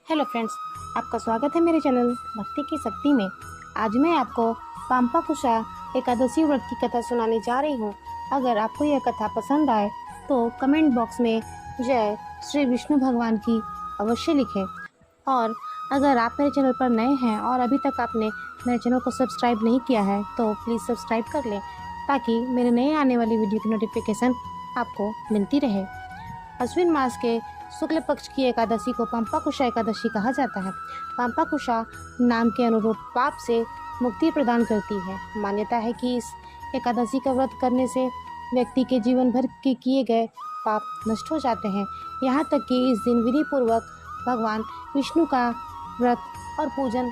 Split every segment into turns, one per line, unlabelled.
Hello friends, आपका स्वागत है मेरे चैनल भक्ति की शक्ति में। आज मैं आपको पांपाकुशा एकादशी व्रत की कथा सुनाने जा रही हूँ। अगर आपको यह कथा पसंद आए तो कमेंट बॉक्स में जय श्री विष्णु भगवान की अवश्य लिखें। और अगर आप मेरे चैनल पर नए हैं और अभी तक आपने मेरे चैनल को सब्सक्राइब नहीं किया है तो प्लीज़ सब्सक्राइब कर लें, ताकि मेरे नए आने वाली वीडियो की नोटिफिकेशन आपको मिलती रहे। अश्विन मास के शुक्ल पक्ष की एकादशी को पांपाकुशा एकादशी कहा जाता है। पांपाकुशा नाम के अनुरूप पाप से मुक्ति प्रदान करती है। मान्यता है कि इस एकादशी का व्रत करने से व्यक्ति के जीवन भर के किए गए पाप नष्ट हो जाते हैं। यहाँ तक कि इस दिन विधि पूर्वक भगवान विष्णु का व्रत और पूजन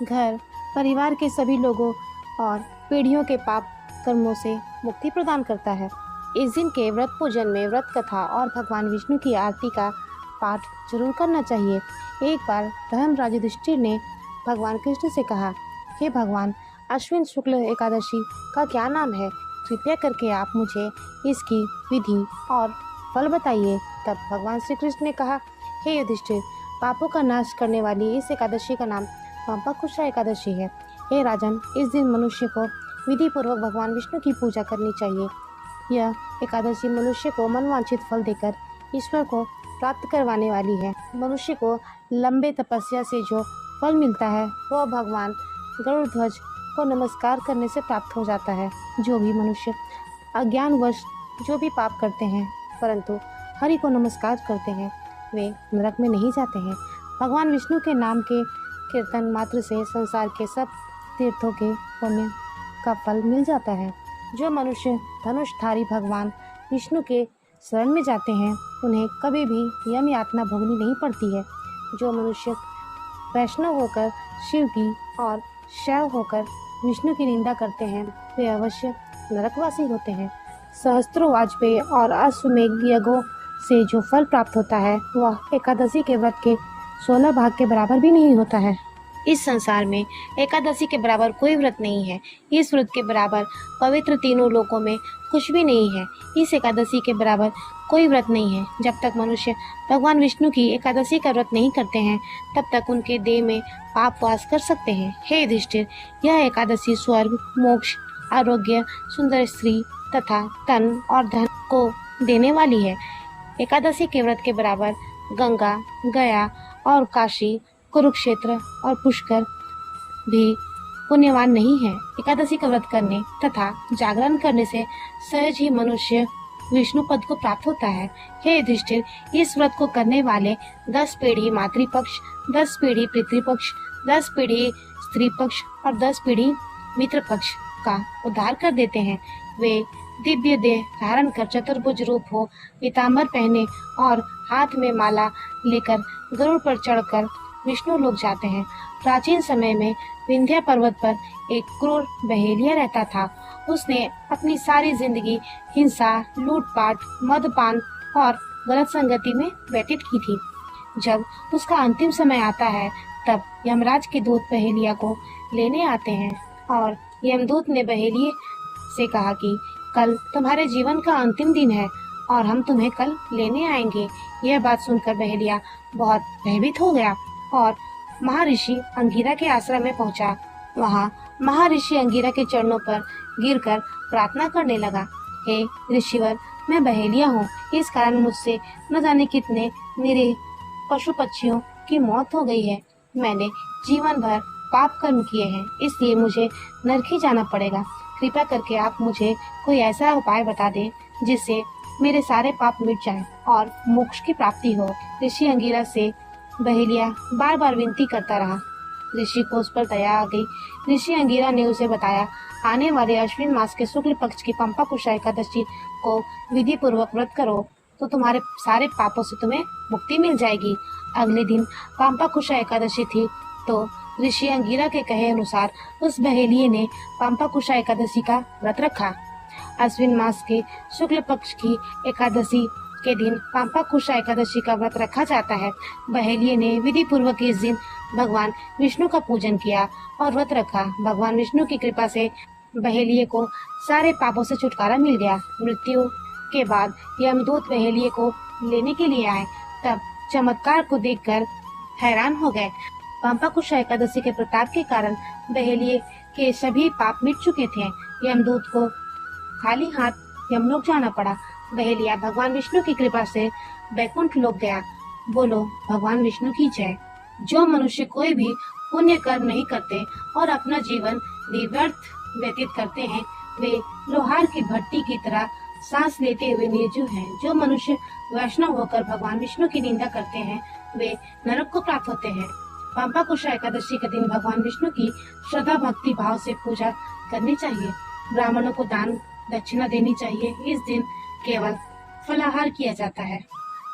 घर परिवार के सभी लोगों और पीढ़ियों के पाप कर्मों से मुक्ति प्रदान करता है। इस दिन के व्रत पूजन में व्रत कथा और भगवान विष्णु की आरती का पाठ जरूर करना चाहिए। एक बार धर्मराज युधिष्ठिर ने भगवान कृष्ण से कहा, हे भगवान, अश्विन शुक्ल एकादशी का क्या नाम है? कृपया करके आप मुझे इसकी विधि और फल बताइए। तब भगवान श्री कृष्ण ने कहा, हे युधिष्ठिर, पापों का नाश करने वाली इस एकादशी का नाम पांपाकुशा एकादशी है। हे राजन, इस दिन मनुष्य को विधि पूर्वक भगवान विष्णु की पूजा करनी चाहिए। यह एकादशी मनुष्य को मनवांछित फल देकर ईश्वर को प्राप्त करवाने वाली है। मनुष्य को लंबे तपस्या से जो फल मिलता है वह भगवान गरुड़ध्वज को नमस्कार करने से प्राप्त हो जाता है। जो भी मनुष्य अज्ञानवश जो भी पाप करते हैं परंतु हरि को नमस्कार करते हैं, वे नरक में नहीं जाते हैं। भगवान विष्णु के नाम के कीर्तन मात्र से संसार के सब तीर्थों के पुण्य का फल मिल जाता है। जो मनुष्य धनुषधारी भगवान विष्णु के शरण में जाते हैं उन्हें कभी भी यम यातना भोगनी नहीं पड़ती है। जो मनुष्य वैष्णव होकर शिव की और शैव होकर विष्णु की निंदा करते हैं वे अवश्य नरकवासी होते हैं। सहस्त्रों वाजपेयी और अश्वमेध यज्ञों से जो फल प्राप्त होता है वह एकादशी के व्रत के 16 भाग के बराबर भी नहीं होता है। इस संसार में एकादशी के बराबर कोई व्रत नहीं है। इस व्रत के बराबर पवित्र तीनों लोकों में कुछ भी नहीं है। इस एकादशी के बराबर कोई व्रत नहीं है। जब तक मनुष्य भगवान विष्णु की एकादशी का व्रत नहीं करते हैं तब तक उनके देह में पाप वास कर सकते हैं। हे युधिष्ठिर, यह एकादशी स्वर्ग, मोक्ष, आरोग्य, सुंदर स्त्री तथा तन और धन को देने वाली है। एकादशी के व्रत के बराबर गंगा, गया और काशी, कुरुक्षेत्र और पुष्कर भी पुण्यवान नहीं है। एकादशी का व्रत करने तथा जागरण करने से सहज ही मनुष्य विष्णु पद को प्राप्त होता है। हे युधिष्ठिर, इस व्रत को करने वाले 10 पीढ़ी मातृपक्ष, 10 पीढ़ी पितृपक्ष, 10 पीढ़ी स्त्री पक्ष और 10 पीढ़ी मित्र पक्ष का उद्धार कर देते हैं। वे दिव्य देह धारण कर चतुर्भुज रूप हो, पीताम्बर पहने और हाथ में माला लेकर गरुड़ पर चढ़कर विष्णु लोक जाते हैं। प्राचीन समय में विंध्या पर्वत पर एक क्रूर बहेलिया रहता था। उसने अपनी सारी जिंदगी हिंसा, लूटपाट, मदपान और गलत संगति में व्यतीत की थी। जब उसका अंतिम समय आता है तब यमराज के दूत बहेलिया को लेने आते हैं और यमदूत ने बहेलिए से कहा कि कल तुम्हारे जीवन का अंतिम दिन है और हम तुम्हें कल लेने आएंगे। यह बात सुनकर बहेलिया बहुत भयभीत हो गया और महर्षि अंगिरा के आश्रम में पहुंचा। वहां महर्षि अंगिरा के चरणों पर गिरकर प्रार्थना करने लगा, हे ऋषिवर, मैं बहेलिया हूँ। इस कारण मुझसे न जाने कितने निरीह पशु पक्षियों की मौत हो गई है। मैंने जीवन भर पाप कर्म किए हैं, इसलिए मुझे नरक ही जाना पड़ेगा। कृपया करके आप मुझे कोई ऐसा उपाय बता दें जिससे मेरे सारे पाप मिट जाएं और मोक्ष की प्राप्ति हो। ऋषि अंगिरा से बहेलिया बार बार विनती करता रहा। ऋषि को उस पर दया आ गई। ऋषि अंगिरा ने उसे बताया, आने वाले अश्विन मास के शुक्ल पक्ष की पांपाकुशा एकादशी को विधि पूर्वक व्रत करो तो तुम्हारे सारे पापों से तुम्हें मुक्ति मिल जाएगी। अगले दिन पांपाकुशा एकादशी थी तो ऋषि अंगिरा के कहे अनुसार उस बहेलिये ने पांपाकुशा एकादशी का व्रत रखा। अश्विन मास के शुक्ल पक्ष की एकादशी के दिन पांपाकुशा एकादशी का व्रत रखा जाता है। बहेलिये ने विधि पूर्वक इस दिन भगवान विष्णु का पूजन किया और व्रत रखा। भगवान विष्णु की कृपा से बहेलिये को सारे पापों से छुटकारा मिल गया। मृत्यु के बाद यमदूत बहेलिये को लेने के लिए आए। तब चमत्कार को देखकर हैरान हो गए। पांपाकुशा एकादशी के प्रताप के कारण बहेलिये के सभी पाप मिट चुके थे। यमदूत को खाली हाथ यमलोक जाना पड़ा। बहेलिया भगवान विष्णु की कृपा से बैकुंठ लोक गया। बोलो भगवान विष्णु की जय। जो मनुष्य कोई भी पुण्य कर्म नहीं करते और अपना जीवन व्यर्थ व्यतीत करते हैं, वे लोहार की भट्टी की तरह सांस लेते हुए निर्जीव हैं। जो मनुष्य वैष्णव होकर भगवान विष्णु की निंदा करते हैं, वे नरक को प्राप्त होते हैं। पांपाकुशा एकादशी के दिन भगवान विष्णु की श्रद्धा भक्ति भाव से पूजा करनी चाहिए। ब्राह्मणों को दान दक्षिणा देनी चाहिए। इस दिन केवल फलाहार किया जाता है।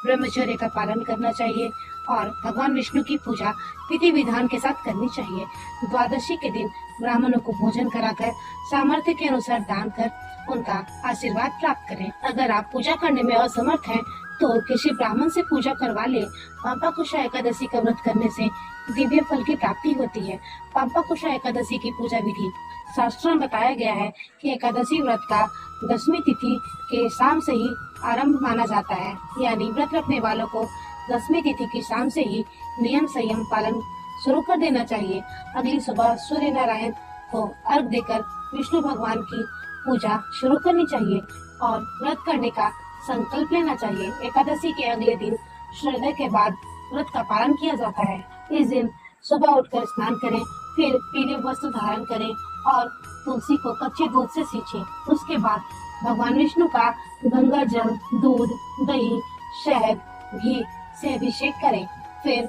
ब्रह्मचर्य का पालन करना चाहिए और भगवान विष्णु की पूजा विधि विधान के साथ करनी चाहिए। द्वादशी के दिन ब्राह्मणों को भोजन कराकर सामर्थ्य के अनुसार दान कर उनका आशीर्वाद प्राप्त करें। अगर आप पूजा करने में असमर्थ हैं, तो किसी ब्राह्मण से पूजा करवा ले। पांपाकुशा एकादशी का व्रत करने से दिव्य फल की प्राप्ति होती है। पांपाकुशा एकादशी की पूजा विधि शास्त्रों में बताया गया है कि एकादशी व्रत का 10वीं तिथि के शाम से ही आरंभ माना जाता है, यानी व्रत रखने वालों को 10वीं तिथि की शाम से ही नियम संयम पालन शुरू कर देना चाहिए। अगली सुबह सूर्य नारायण को अर्घ देकर विष्णु भगवान की पूजा शुरू करनी चाहिए और व्रत करने का संकल्प लेना चाहिए। एकादशी के अगले दिन सूर्योदय के बाद व्रत का पालन किया जाता है। इस दिन सुबह उठकर स्नान करें, फिर पीले वस्त्र धारण करें और तुलसी को कच्चे दूध से सींचें। उसके बाद भगवान विष्णु का गंगा जल, दूध, दही, शहद, घी से अभिषेक करें। फिर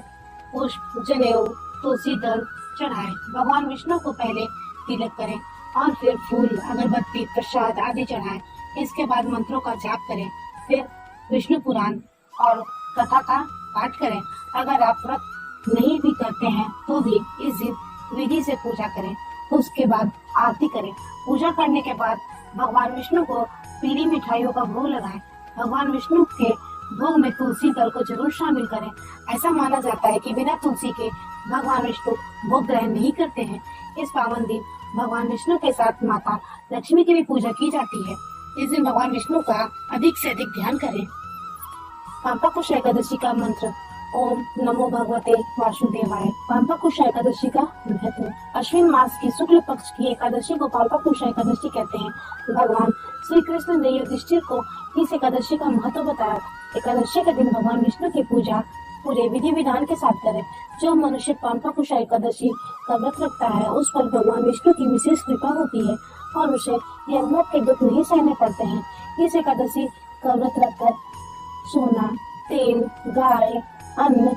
पुष्प, जनेऊ, तुलसी दल चढ़ाएं। भगवान विष्णु को पहले तिलक करें और फिर फूल, अगरबत्ती, प्रसाद आदि चढ़ाएं। इसके बाद मंत्रों का जाप करें। फिर विष्णु पुराण और कथा का पाठ करें। अगर आप व्रत नहीं भी करते हैं तो भी इस दिन विधि से पूजा करें। उसके बाद आरती करें। पूजा करने के बाद भगवान विष्णु को पीली मिठाइयों का भोग लगाएं। भगवान विष्णु के भोग में तुलसी दल को जरूर शामिल करें। ऐसा माना जाता है कि बिना तुलसी के भगवान विष्णु भोग ग्रहण नहीं करते हैं। इस पावन दिन भगवान विष्णु के साथ माता लक्ष्मी की भी पूजा की जाती है। इस दिन भगवान विष्णु का अधिक से अधिक ध्यान करें। पांपाकुशा एकादशी का मंत्र ओम नमो भगवते वासुदेवाय। पांपाकुशा एकादशी का महत्व। अश्विन मास की शुक्ल पक्ष की एकादशी को पांपाकुशा एकादशी कहते हैं। भगवान श्री कृष्ण ने युधिष्ठिर को इस एकादशी का महत्व बताया। एकादशी के दिन भगवान विष्णु की पूजा पूरे विधि विधान के साथ करें। जो मनुष्य पांपाकुशा एकादशी का व्रत रखता है, उस पर भगवान विष्णु की विशेष कृपा होती है और उसे यमलोक के दुख नहीं सहने पड़ते हैं। इस एकादशी का व्रत रखकर सोना, तेल, गाय, अन्न,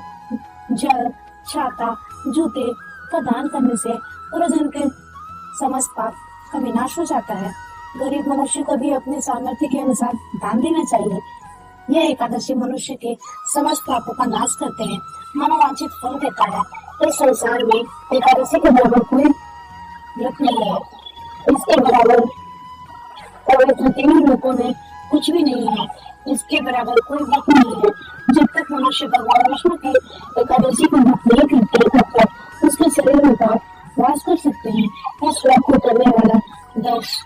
जल, छाता, जूते का दान करने से पूर्वजन्म के समस्त पाप का विनाश हो जाता है। गरीब मनुष्य को भी अपने सामर्थ्य के अनुसार दान देना चाहिए। यह एकादशी मनुष्य के समस्त पापों का नाश करते हैं, मनोवांछित फल देता है। इस संसार में एकादशी के बराबर कोई व्रत नहीं है। इसके बराबर पवित्र तीनों लोकों में कुछ भी नहीं है। इसके बराबर कोई व्रत नहीं है। जब तक मनुष्य भगवान विष्णु की एकादशी को व्रत नहीं करते, तब तक उसके शरीर में पाप वास कर सकते हैं। इस व्रत को करने वाला 10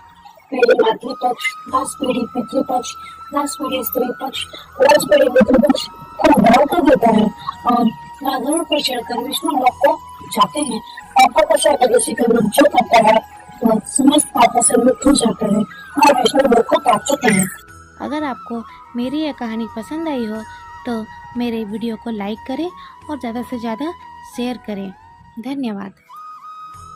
पीढ़ी मातृपक्ष, 10 पीढ़ी पितृपक्ष, 10 पीढ़ी स्त्री पक्ष, 10 पीढ़ी पितृपक्ष को उद्धार कर देता है और गरुड़ पर चढ़कर विष्णु लोक को जाते हैं। पांपाकुशा एकादशी का व्रत जो करता है वह समस्त पापों से मुक्त हो जाता है और विष्णु लोक को प्राप्त होता है।
अगर आपको मेरी यह कहानी पसंद आई हो तो मेरे वीडियो को लाइक करें और ज़्यादा से ज़्यादा शेयर करें। धन्यवाद।